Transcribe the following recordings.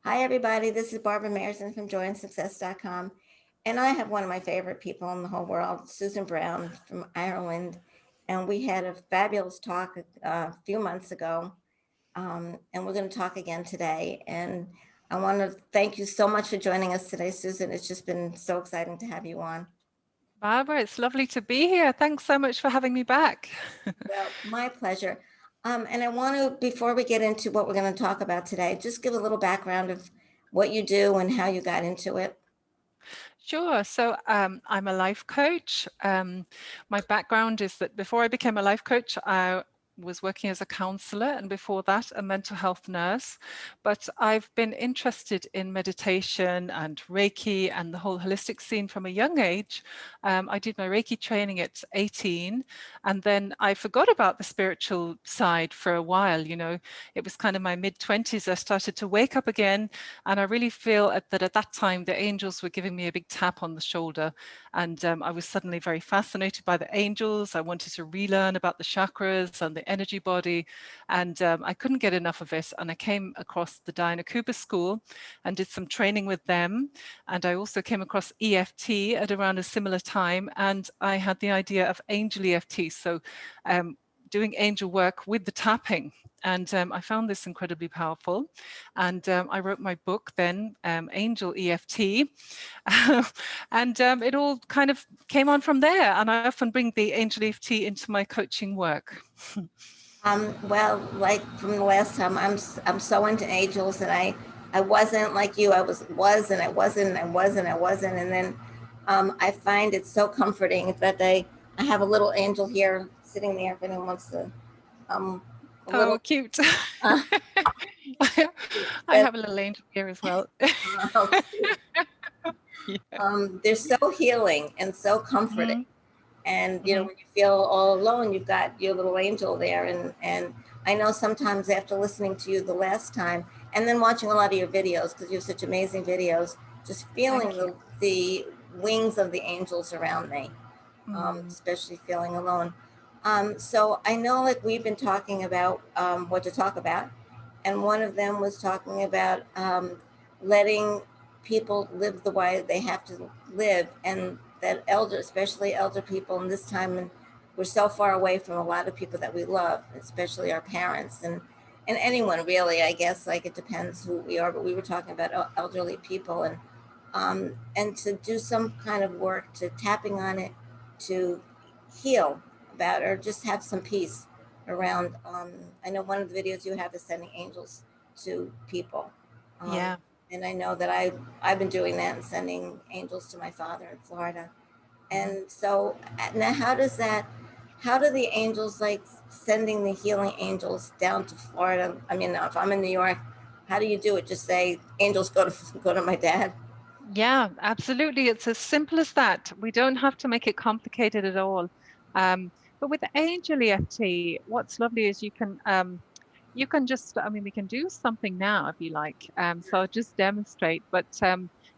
Hi, everybody. This is Barbara Mayerson from joyandsuccess.com. And I have one of my favorite people in the whole world, Susan Browne from Ireland. And we had a fabulous talk a few months ago. And we're going to talk again today. And I want to thank you so much for joining us today, Susan. It's just been so exciting to have you on. Barbara, it's lovely to be here. Thanks so much for having me back. Well, my pleasure. And I want to, before we get into what we're going to talk about today, just give a little background of what you do and how you got into it. Sure. So I'm a life coach. My background is that before I became a life coach, I was working as a counselor, and before that, a mental health nurse. But I've been interested in meditation and Reiki and the whole holistic scene from a young age. I did my Reiki training at 18, and then I forgot about the spiritual side for a while. It was kind of my mid-20s. I started to wake up again, and I really feel that at that time, the angels were giving me a big tap on the shoulder. And I was suddenly very fascinated by the angels. I wanted to relearn about the chakras and the energy body. And I couldn't get enough of it. And I came across the Diana Cooper School and did some training with them. And I also came across EFT at around a similar time. And I had the idea of angel EFT. So doing angel work with the tapping. And I found this incredibly powerful. And I wrote my book then, Angel EFT. And it all kind of came on from there. And I often bring the Angel EFT into my coaching work. Well, like from the last time, I'm so into angels, and I wasn't like you. I was and I wasn't and I wasn't I wasn't, and then I find it so comforting that I have a little angel here sitting there if anyone wants to a Oh, little cute. uh, I have a little angel here as well. how cute. Yeah. They're so healing and so comforting. Mhm, And mhm. when you feel all alone, you've got your little angel there. And I know sometimes after listening to you the last time and then watching a lot of your videos, because you have such amazing videos, just feeling Thank you. the wings of the angels around me, Mm, especially feeling alone. So I know, like, we've been talking about what to talk about, and one of them was talking about letting people live the way they have to live, and that especially elder people in this time, and we're so far away from a lot of people that we love, especially our parents and anyone really. I guess, like, it depends who we are, but we were talking about elderly people, and to do some kind of work to tapping on it to heal about, or just have some peace around. I know one of the videos you have is sending angels to people. Um, yeah. and I know that I've been doing that and sending angels to my father in Florida. Mhm. And so now, how do the angels, like sending the healing angels down to Florida? I mean, if I'm in New York, how do you do it? Just say angels go to my dad. Yeah, absolutely. It's as simple as that. We don't have to make it complicated at all. But with Angel EFT, what's lovely is you can just, I mean, we can do something now if you like. So I'll just demonstrate, but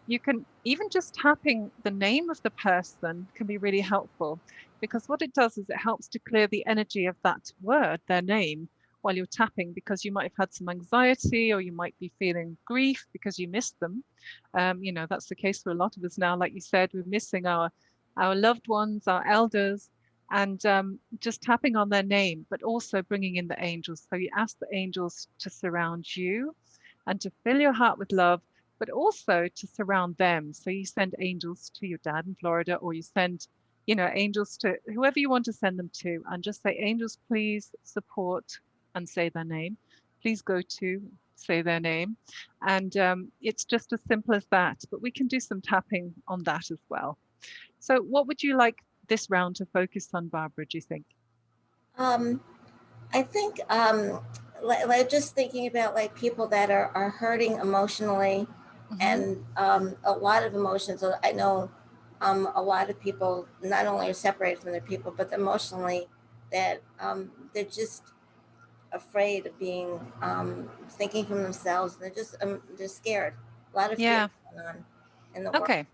you can even just tapping the name of the person can be really helpful because what it does is it helps to clear the energy of that word, their name, while you're tapping because you might have had some anxiety or you might be feeling grief because you missed them. That's the case for a lot of us now. Like you said, we're missing our loved ones, our elders, and just tapping on their name, but also bringing in the angels. So you ask the angels to surround you and to fill your heart with love, but also to surround them. So you send angels to your dad in Florida, or you send, angels to whoever you want to send them to, and just say, angels, please support and say their name. Please go to say their name. And it's just as simple as that. But we can do some tapping on that as well. So, what would you like this round to focus on, Barbara, do you think? Um, I think, like just thinking about, like, people that are hurting emotionally, Hmm. and a lot of emotions. I know a lot of people not only are separated from their people, but emotionally that they're just afraid of being thinking from themselves. They're just they're scared. A lot of fear Yeah. going on in the world. Okay.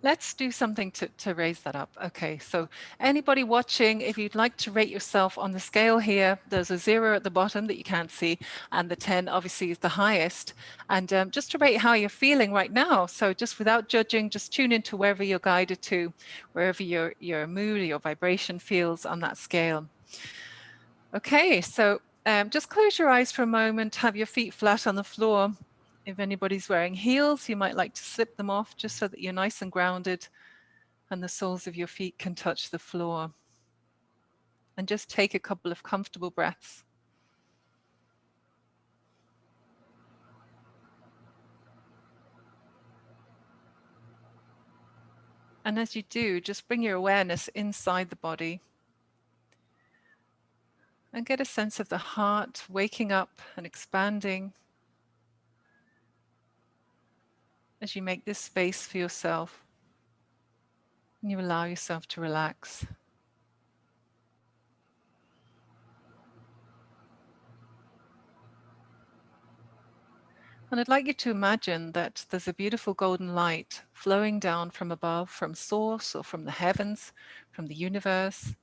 Let's do something to raise that up. Okay, so anybody watching, if you'd like to rate yourself on the scale here, there's a 0 at the bottom that you can't see, and the 10 obviously is the highest. And just to rate how you're feeling right now. So just without judging, just tune into wherever you're guided to, wherever your mood or your vibration feels on that scale. Okay, so just close your eyes for a moment, have your feet flat on the floor. If anybody's wearing heels, you might like to slip them off just so that you're nice and grounded and the soles of your feet can touch the floor. And just take a couple of comfortable breaths. And as you do, just bring your awareness inside the body and get a sense of the heart waking up and expanding as you make this space for yourself and you allow yourself to relax. And I'd like you to imagine that there's a beautiful golden light flowing down from above, from source or from the heavens, from the universe.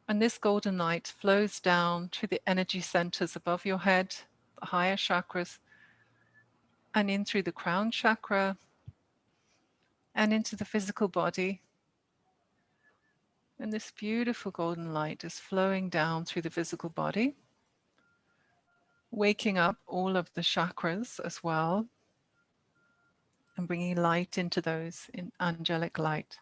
And this golden light flows down to the energy centers above your head, the higher chakras, and in through the crown chakra and into the physical body. And this beautiful golden light is flowing down through the physical body, waking up all of the chakras as well, and bringing light into those in angelic light.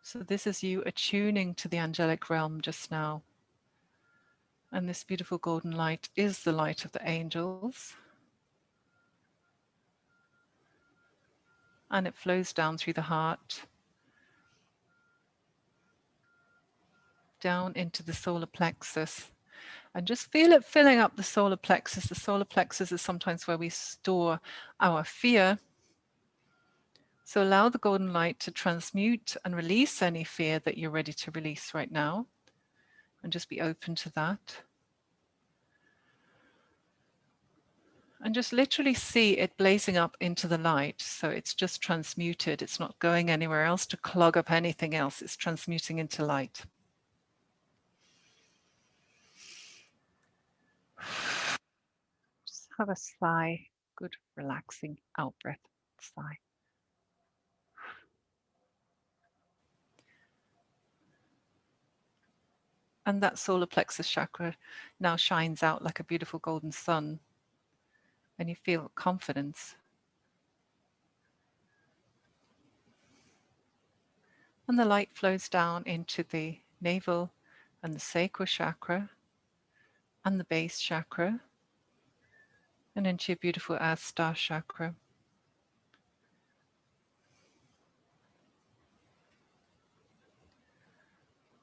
So this is you attuning to the angelic realm just now. And this beautiful golden light is the light of the angels. And it flows down through the heart, down into the solar plexus. And just feel it filling up the solar plexus. The solar plexus is sometimes where we store our fear. So allow the golden light to transmute and release any fear that you're ready to release right now. And just be open to that. And just literally see it blazing up into the light. So it's just transmuted. It's not going anywhere else to clog up anything else. It's transmuting into light. Just have a sigh. Good, relaxing out breath. Sigh. And that solar plexus chakra now shines out like a beautiful golden sun. And you feel confidence. And the light flows down into the navel and the sacral chakra and the base chakra and into your beautiful earth star chakra.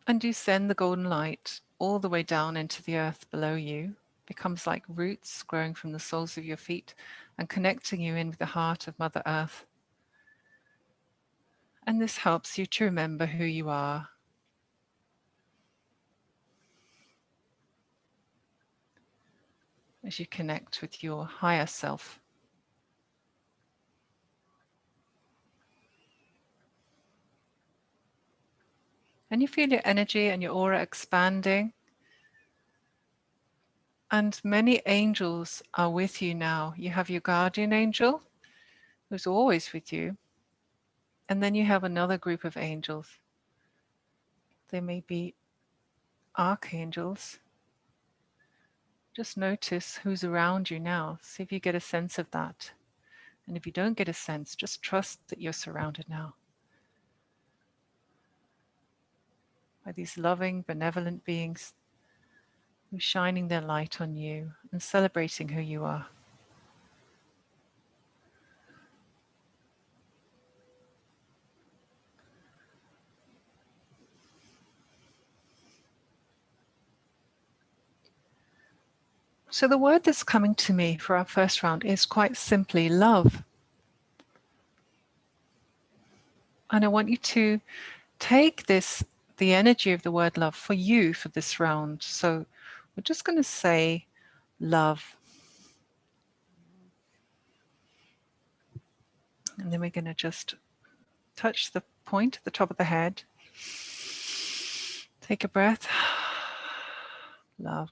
And you send the golden light all the way down into the earth below you. Becomes like roots growing from the soles of your feet and connecting you in with the heart of Mother Earth. And this helps you to remember who you are. As you connect with your higher self. And you feel your energy and your aura expanding. And many angels are with you now. You have your guardian angel, who's always with you. And then you have another group of angels. They may be archangels. Just notice who's around you now. See if you get a sense of that. And if you don't get a sense, just trust that you're surrounded now by these loving, benevolent beings who are shining their light on you and celebrating who you are. So the word that's coming to me for our first round is quite simply love. And I want you to take this, the energy of the word love for you for this round. So we're just going to say love. And then we're going to just touch the point at the top of the head. Take a breath. Love.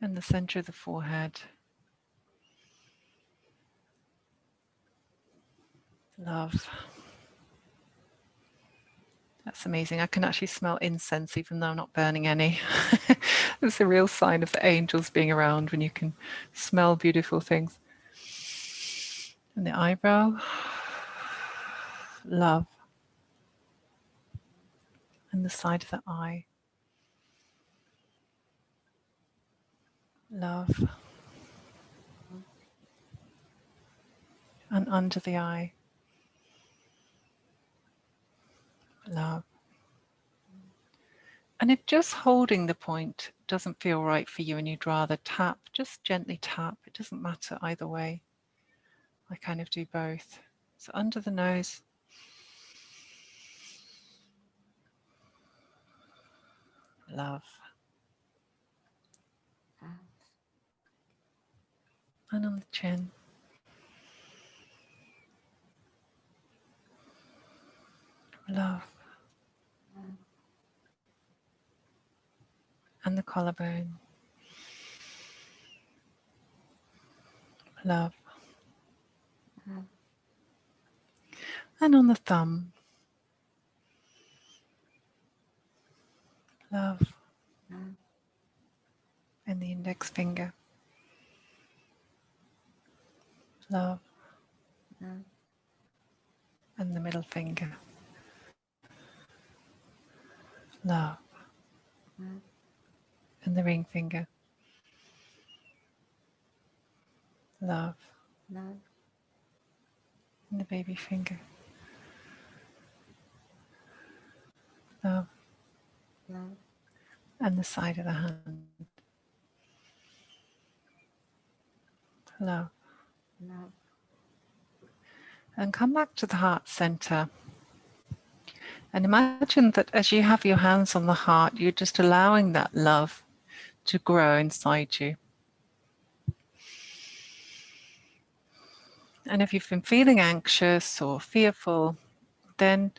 And the center of the forehead. Love. That's amazing. I can actually smell incense even though I'm not burning any. It's a real sign of the angels being around when you can smell beautiful things. And the eyebrow. Love. And the side of the eye. Love. And under the eye. Love. And if just holding the point doesn't feel right for you and you'd rather tap, just gently tap. It doesn't matter either way. I kind of do both. So under the nose. Love. And on the chin. Love. And the collarbone. Love. And on the thumb. Love. And the index finger. Love. And the middle finger. Love. And the ring finger. Love. And the baby finger. Love. And the side of the hand. Love. And come back to the heart center. And imagine that as you have your hands on the heart, you're just allowing that love to grow inside you. And if you've been feeling anxious or fearful, then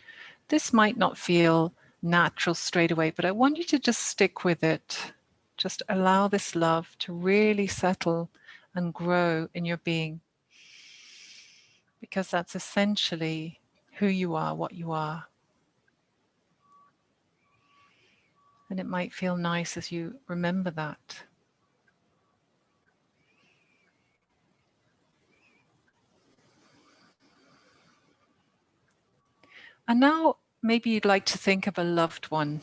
this might not feel natural straight away, but I want you to just stick with it. Just allow this love to really settle and grow in your being, because that's essentially who you are, what you are. And it might feel nice as you remember that. And now maybe you'd like to think of a loved one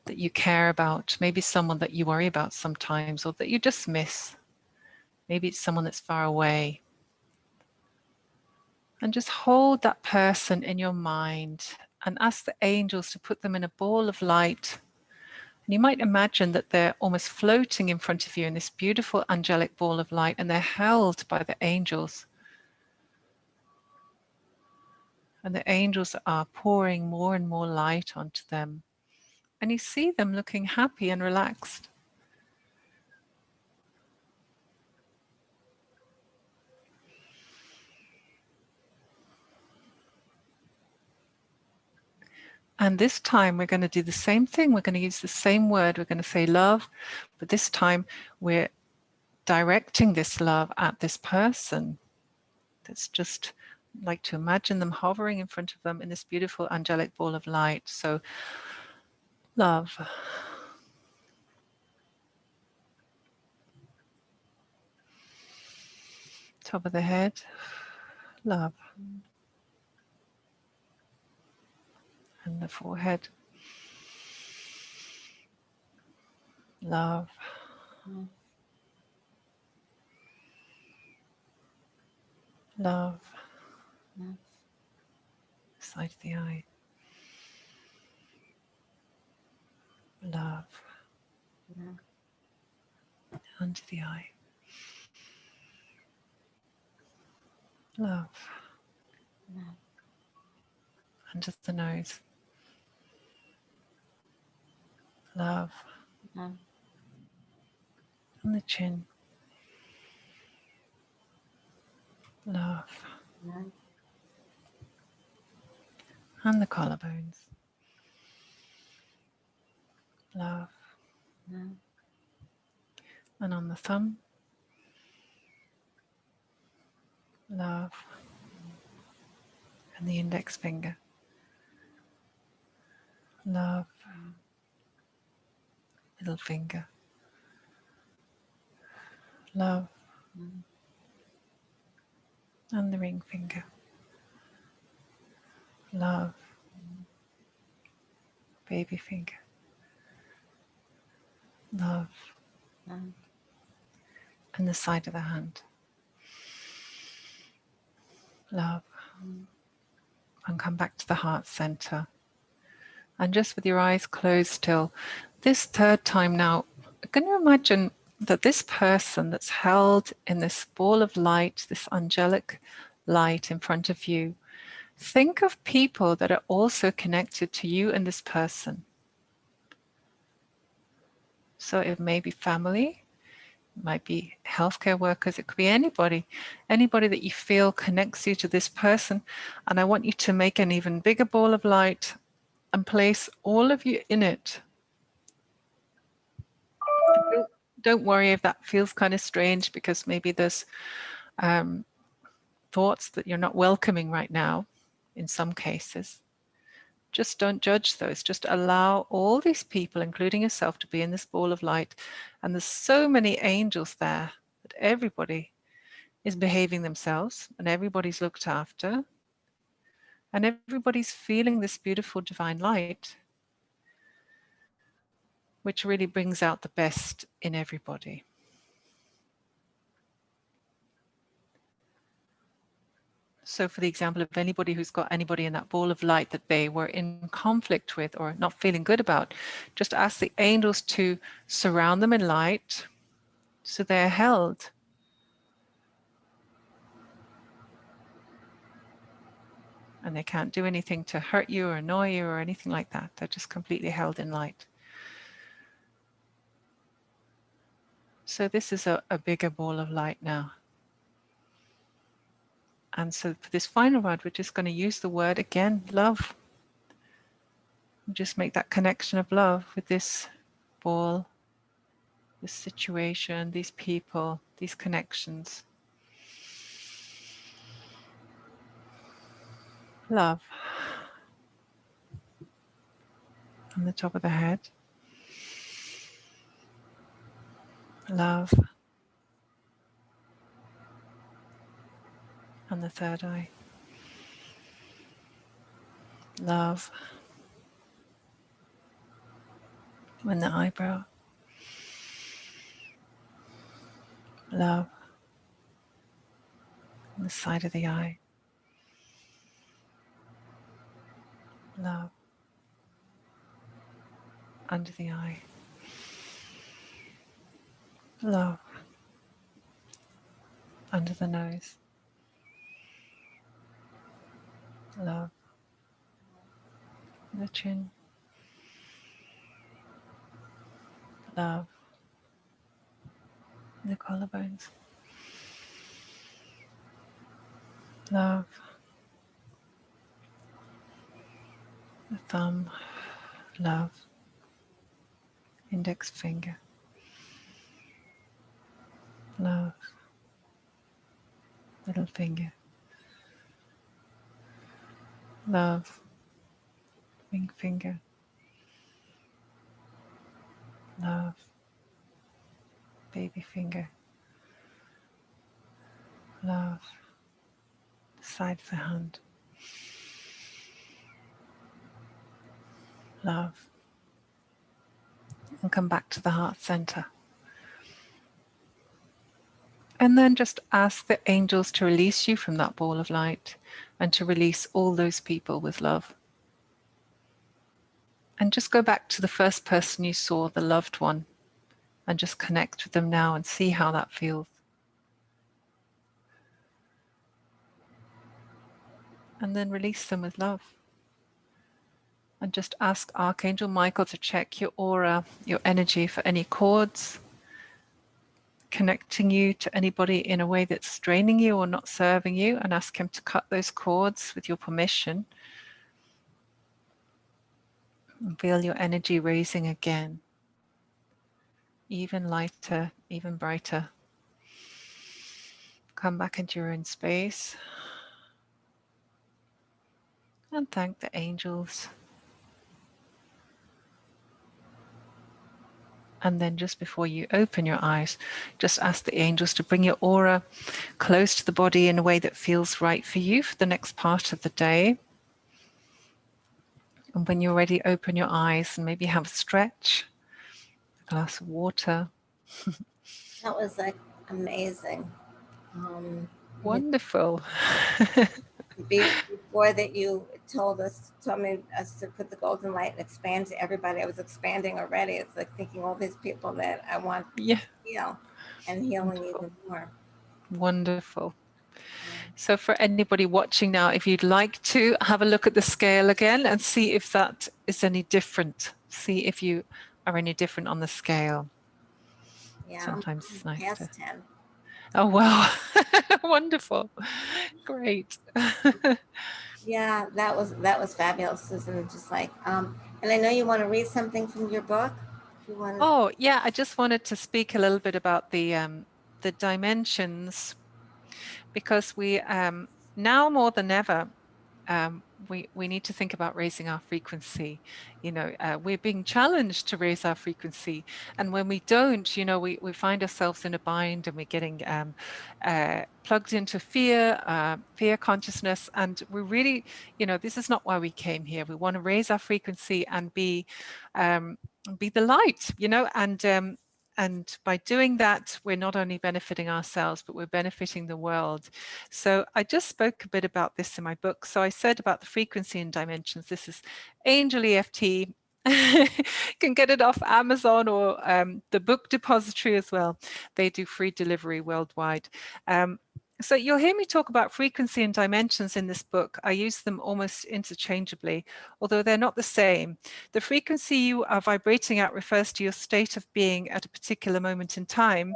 that you care about, maybe someone that you worry about sometimes or that you just miss. Maybe it's someone that's far away. And just hold that person in your mind and ask the angels to put them in a ball of light. And you might imagine that they're almost floating in front of you in this beautiful angelic ball of light, and they're held by the angels. And the angels are pouring more and more light onto them. And you see them looking happy and relaxed. And this time we're going to do the same thing. We're going to use the same word. We're going to say love, but this time we're directing this love at this person. That's just like to imagine them hovering in front of them in this beautiful angelic ball of light. So love. Top of the head. Love. And the forehead. Love. Love. Side of the eye. Love. Under the eye. Love. Under the nose. Love. On the chin. love, love, and the collarbones, love, love, and on the thumb, love, and the index finger, love, middle finger, love, and the ring finger, love, baby finger, love, love, and the side of the hand, love, and come back to the heart center. And just with your eyes closed still, this third time now, can you imagine that this person that's held in this ball of light, this angelic light in front of you, think of people that are also connected to you and this person. So it may be family, it might be healthcare workers, it could be anybody that you feel connects you to this person. And I want you to make an even bigger ball of light and place all of you in it. Don't worry if that feels kind of strange, because maybe there's thoughts that you're not welcoming right now in some cases. Just don't judge those. Just allow all these people, including yourself, to be in this ball of light. And there's so many angels there that everybody is behaving themselves and everybody's looked after and everybody's feeling this beautiful divine light, which really brings out the best in everybody. So for the example of anybody who's got anybody in that ball of light that they were in conflict with or not feeling good about, just ask the angels to surround them in light so they're held. And they can't do anything to hurt you or annoy you or anything like that. They're just completely held in light. So this is a bigger ball of light now. And so for this final word, we're just going to use the word again, love. Just make that connection of love with this ball, this situation, these people, these connections. Love. On the top of the head. Love. On the third eye. Love. On the eyebrow. Love. On the side of the eye. Love. Under the eye. Love. Under the nose. Love. The chin. Love. The collarbones. Love. The thumb. Love. Index finger. Love. Middle finger. Love. Ring finger. Love. Baby finger. Love. Side of the hand. Love. And come back to the heart center. And then just ask the angels to release you from that ball of light and to release all those people with love. And just go back to the first person you saw, the loved one, and just connect with them now and see how that feels. And then release them with love. And just ask Archangel Michael to check your aura, your energy for any cords, connecting you to anybody in a way that's draining you or not serving you, and ask him to cut those cords with your permission. And feel your energy raising again, even lighter, even brighter. Come back into your own space and thank the angels. And then just before you open your eyes, just ask the angels to bring your aura close to the body in a way that feels right for you for the next part of the day. And when you're ready, open your eyes and maybe have a stretch, a glass of water. That was like amazing. You Wonderful. before that, you told me us to put the golden light and expand to everybody. I was expanding already. It's like thinking all these people that I want Yeah, to heal and healing wonderful. even more. Wonderful. Yeah. So for anybody watching now, if you'd like to have a look at the scale again and see if that is any different, see if you are any different on the scale. Yeah, Sometimes I'm it's nice to. past 10. Oh, wow. Wonderful. Great. Yeah, that was fabulous, Susan. Just like, and I know you want to read something from your book. If you want to, Oh, yeah, I just wanted to speak a little bit about the dimensions, because we now more than ever, we need to think about raising our frequency. We're being challenged to raise our frequency, and when we don't, we find ourselves in a bind, and we're getting plugged into fear consciousness, and we're really, this is not why we came here. We want to raise our frequency and be the light, and by doing that, we're not only benefiting ourselves, but we're benefiting the world. So I just spoke a bit about this in my book. So I said about the frequency and dimensions. This is Angel EFT. You can get it off Amazon or the book depository as well. They do free delivery worldwide. So you'll hear me talk about frequency and dimensions in this book. I use them almost interchangeably, although they're not the same. The frequency you are vibrating at refers to your state of being at a particular moment in time.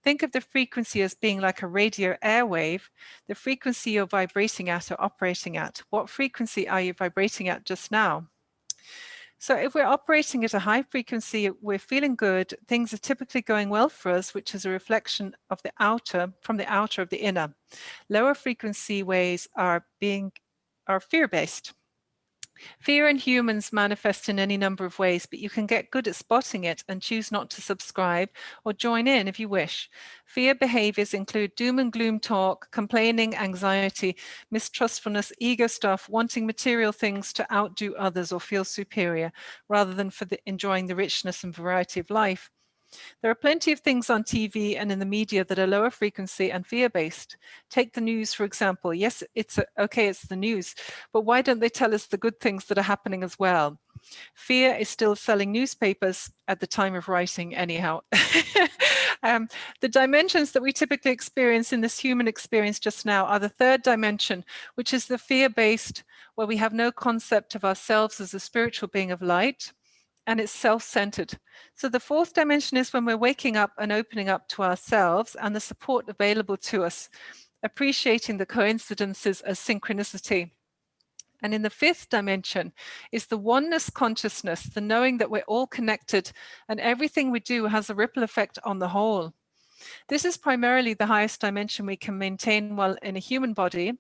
Think of the frequency as being like a radio airwave. The frequency you're vibrating at or operating at. What frequency are you vibrating at just now? So if we're operating at a high frequency, we're feeling good, things are typically going well for us, which is a reflection of the outer, from the outer of the inner. Lower frequency waves are fear-based. Fear in humans manifests in any number of ways, but you can get good at spotting it and choose not to subscribe or join in if you wish. Fear behaviors include doom and gloom talk, complaining, anxiety, mistrustfulness, ego stuff, wanting material things to outdo others or feel superior, rather than for enjoying the richness and variety of life. There are plenty of things on TV and in the media that are lower frequency and fear-based. Take the news, for example. Yes, it's the news, but why don't they tell us the good things that are happening as well? Fear is still selling newspapers at the time of writing anyhow. The dimensions that we typically experience in this human experience just now are the third dimension, which is the fear-based, where we have no concept of ourselves as a spiritual being of light, and it's self-centered. So the fourth dimension is when we're waking up and opening up to ourselves and the support available to us, appreciating the coincidences as synchronicity. And in the fifth dimension is the oneness consciousness, the knowing that we're all connected and everything we do has a ripple effect on the whole. This is primarily the highest dimension we can maintain while in a human body,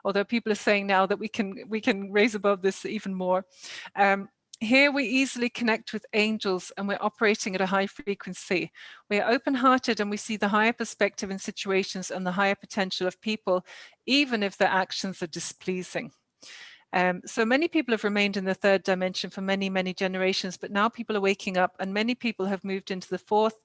although people are saying now that we can raise above this even more. Here we easily connect with angels and we're operating at a high frequency. We are open-hearted and we see the higher perspective in situations and the higher potential of people, even if their actions are displeasing. So many people have remained in the third dimension for many, many generations, but now people are waking up and many people have moved into the fourth,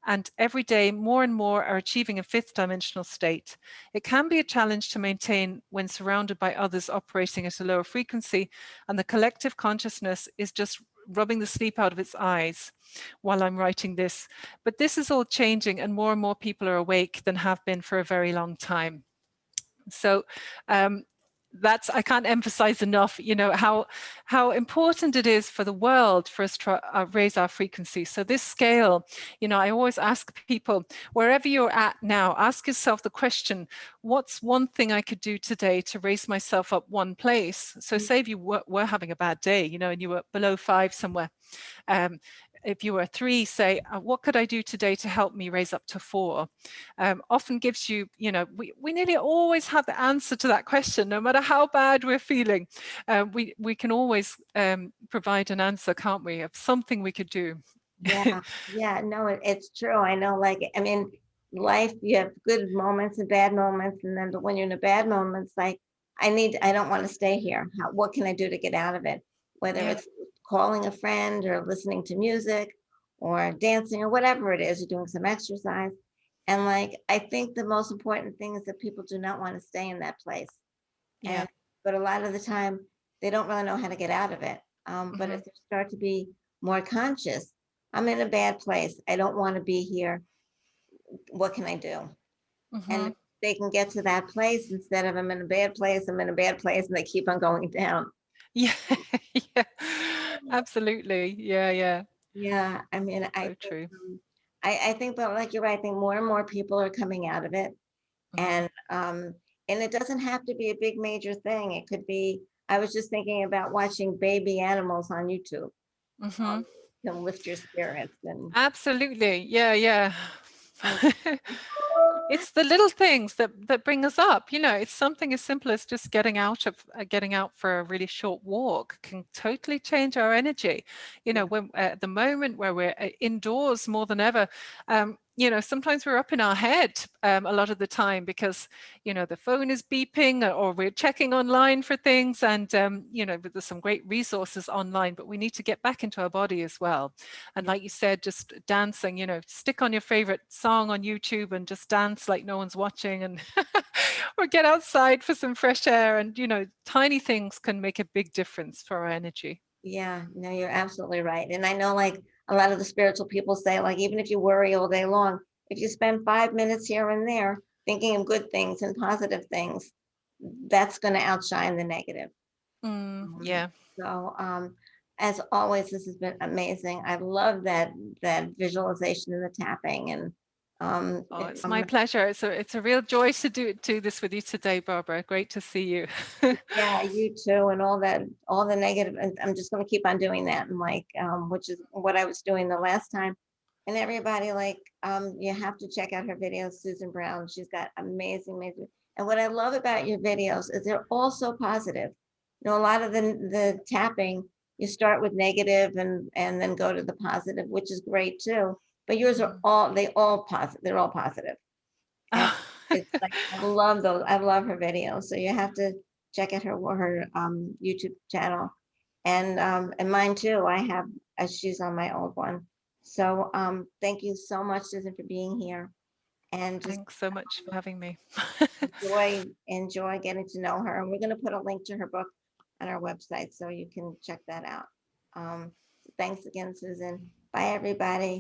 and every day more and more are achieving a fifth dimensional state. It can be a challenge to maintain when surrounded by others operating at a lower frequency, and the collective consciousness is just rubbing the sleep out of its eyes while I'm writing this. But this is all changing and more people are awake than have been for a very long time. So that's, I can't emphasize enough, how important it is for the world for us to raise our frequency. So this scale, I always ask people, wherever you're at now, ask yourself the question, what's one thing I could do today to raise myself up one place? So say if you were having a bad day, and you were below 5 somewhere, um, if you were 3, say, what could I do today to help me raise up to 4? Often gives you, we nearly always have the answer to that question, no matter how bad we're feeling. We can always provide an answer, can't we, of something we could do. Yeah, yeah, no, it's true. I know, like, I mean, life, you have good moments and bad moments, and then but when you're in a bad moment, it's like, I don't want to stay here. What can I do to get out of it? Whether Yeah. it's calling a friend or listening to music or dancing or whatever it is, you're doing some exercise. And like, I think the most important thing is that people do not want to stay in that place. Yeah. And but a lot of the time they don't really know how to get out of it. But Hmm. if they start to be more conscious, I'm in a bad place, I don't want to be here, what can I do? And Hmm. if they can get to that place instead of I'm in a bad place, I'm in a bad place, and they keep on going down. Yeah. Yeah. Absolutely. Yeah. Yeah. Yeah, I mean, So true. I think, but like you're right, I think more and more people are coming out of it. Hmm. And it doesn't have to be a big major thing. It could be, I was just thinking about watching baby animals on YouTube. Hmm. Can lift your spirits Absolutely. Yeah. Yeah. and It's the little things that bring us up. It's something as simple as just getting out for a really short walk can totally change our energy. yeah, When at the moment where we're indoors more than ever, sometimes we're up in our head a lot of the time because the phone is beeping or we're checking online for things, and there's some great resources online, but we need to get back into our body as well. And like you said, just dancing, stick on your favorite song on YouTube and just dance like no one's watching, and or get outside for some fresh air. And, tiny things can make a big difference for our energy. yeah, no, you're absolutely right. And I know, like, a lot of the spiritual people say, like, even if you worry all day long, if you spend 5 minutes here and there thinking of good things and positive things, that's going to outshine the negative. Um, Yeah. so, as always, this has been amazing. I love that visualization and the tapping, and Oh, it's my pleasure. It's a real joy to do this with you today, Barbara. Great to see you. yeah, you too, and all that, all the negative. And I'm just going to keep on doing that, and like, which is what I was doing the last time. And everybody, like, you have to check out her videos, Susan Browne. She's got amazing, amazing. And what I love about your videos is they're all so positive. A lot of the tapping, you start with negative and then go to the positive, which is great too. But yours are Mhm. all positive. They're all positive. And it's like, I love those. I love her videos. So you have to check out her YouTube channel, and mine too. I have, she's on my old one. So thank you so much, Susan, for being here, and just Thanks so much for having me. enjoy getting to know her. And we're going to put a link to her book on our website so you can check that out. Thanks again, Susan. Bye, everybody.